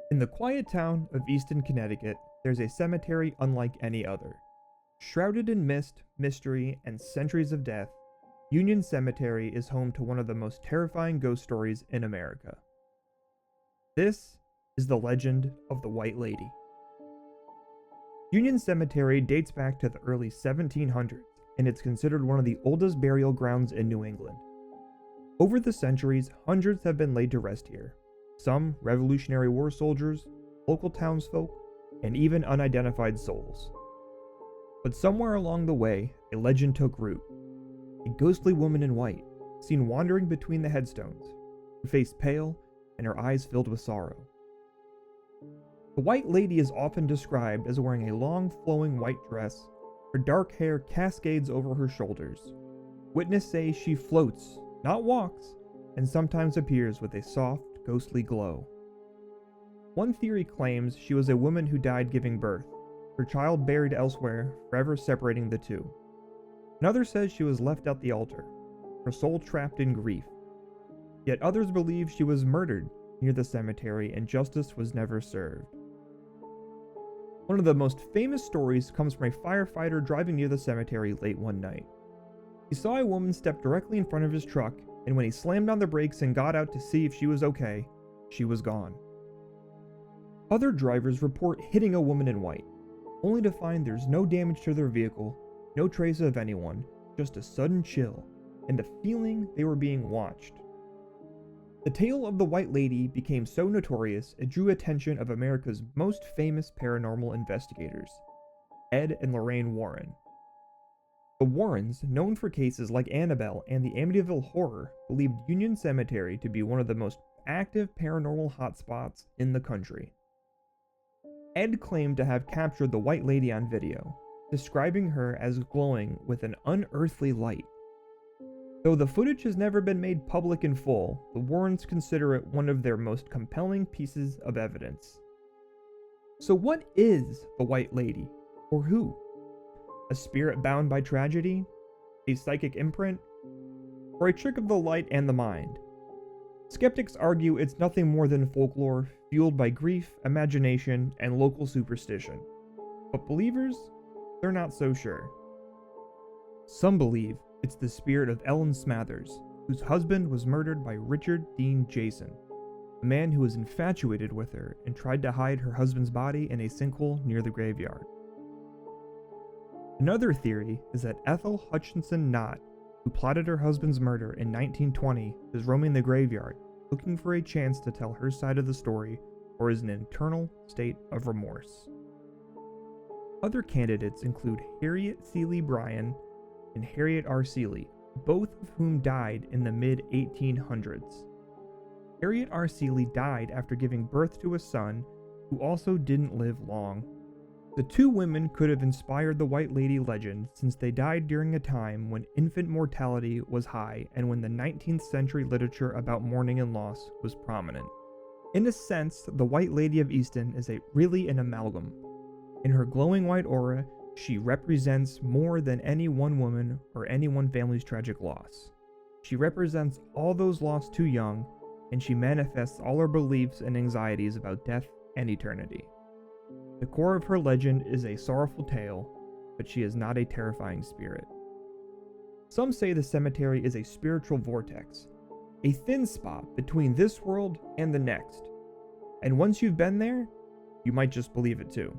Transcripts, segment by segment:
In the quiet town of Easton, Connecticut, there's a cemetery unlike any other. Shrouded in mist, mystery, and centuries of death, Union Cemetery is home to one of the most terrifying ghost stories in America. This is the legend of the White Lady. Union Cemetery dates back to the early 1700s, and it's considered one of the oldest burial grounds in New England. Over the centuries, hundreds have been laid to rest here. Some Revolutionary War soldiers, local townsfolk, and even unidentified souls. But somewhere along the way, a legend took root. A ghostly woman in white, seen wandering between the headstones, her face pale and her eyes filled with sorrow. The White Lady is often described as wearing a long flowing white dress. Her dark hair cascades over her shoulders. Witnesses say she floats, not walks, and sometimes appears with a soft, ghostly glow. One theory claims she was a woman who died giving birth, her child buried elsewhere, forever separating the two. Another says she was left at the altar, her soul trapped in grief. Yet others believe she was murdered near the cemetery and justice was never served. One of the most famous stories comes from a firefighter driving near the cemetery late one night. He saw a woman step directly in front of his truck, and when he slammed on the brakes and got out to see if she was okay, she was gone. Other drivers report hitting a woman in white, only to find there's no damage to their vehicle, no trace of anyone, just a sudden chill, and a feeling they were being watched. The tale of the White Lady became so notorious it drew attention of America's most famous paranormal investigators, Ed and Lorraine Warren. The Warrens, known for cases like Annabelle and the Amityville Horror, believed Union Cemetery to be one of the most active paranormal hotspots in the country. Ed claimed to have captured the White Lady on video, describing her as glowing with an unearthly light. Though the footage has never been made public in full, the Warrens consider it one of their most compelling pieces of evidence. So what is the White Lady, or who? A spirit bound by tragedy? A psychic imprint? Or a trick of the light and the mind? Skeptics argue it's nothing more than folklore fueled by grief, imagination, and local superstition. But believers? They're not so sure. Some believe it's the spirit of Ellen Smathers, whose husband was murdered by Richard Dean Jason, a man who was infatuated with her and tried to hide her husband's body in a sinkhole near the graveyard. Another theory is that Ethel Hutchinson Knott, who plotted her husband's murder in 1920, is roaming the graveyard, looking for a chance to tell her side of the story, or is in an eternal state of remorse. Other candidates include Harriet Seeley Bryan and Harriet R. Seeley, both of whom died in the mid-1800s. Harriet R. Seeley died after giving birth to a son who also didn't live long. The two women could have inspired the White Lady legend since they died during a time when infant mortality was high and when the 19th century literature about mourning and loss was prominent. In a sense, the White Lady of Easton is really an amalgam. In her glowing white aura, she represents more than any one woman or any one family's tragic loss. She represents all those lost too young, and she manifests all our beliefs and anxieties about death and eternity. The core of her legend is a sorrowful tale, but she is not a terrifying spirit. Some say the cemetery is a spiritual vortex, a thin spot between this world and the next. And once you've been there, you might just believe it too.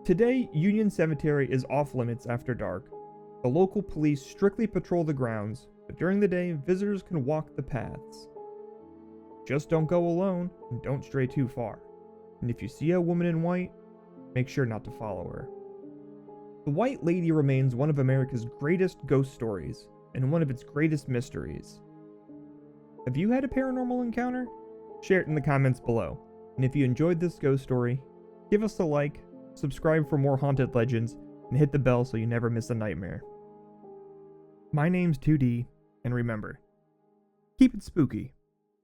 Today, Union Cemetery is off limits after dark. The local police strictly patrol the grounds, but during the day, visitors can walk the paths. Just don't go alone and don't stray too far. And if you see a woman in white, make sure not to follow her. The White Lady remains one of America's greatest ghost stories and one of its greatest mysteries. Have you had a paranormal encounter? Share it in the comments below. And if you enjoyed this ghost story, give us a like, subscribe for more haunted legends, and hit the bell so you never miss a nightmare. My name's 2D, and remember, keep it spooky.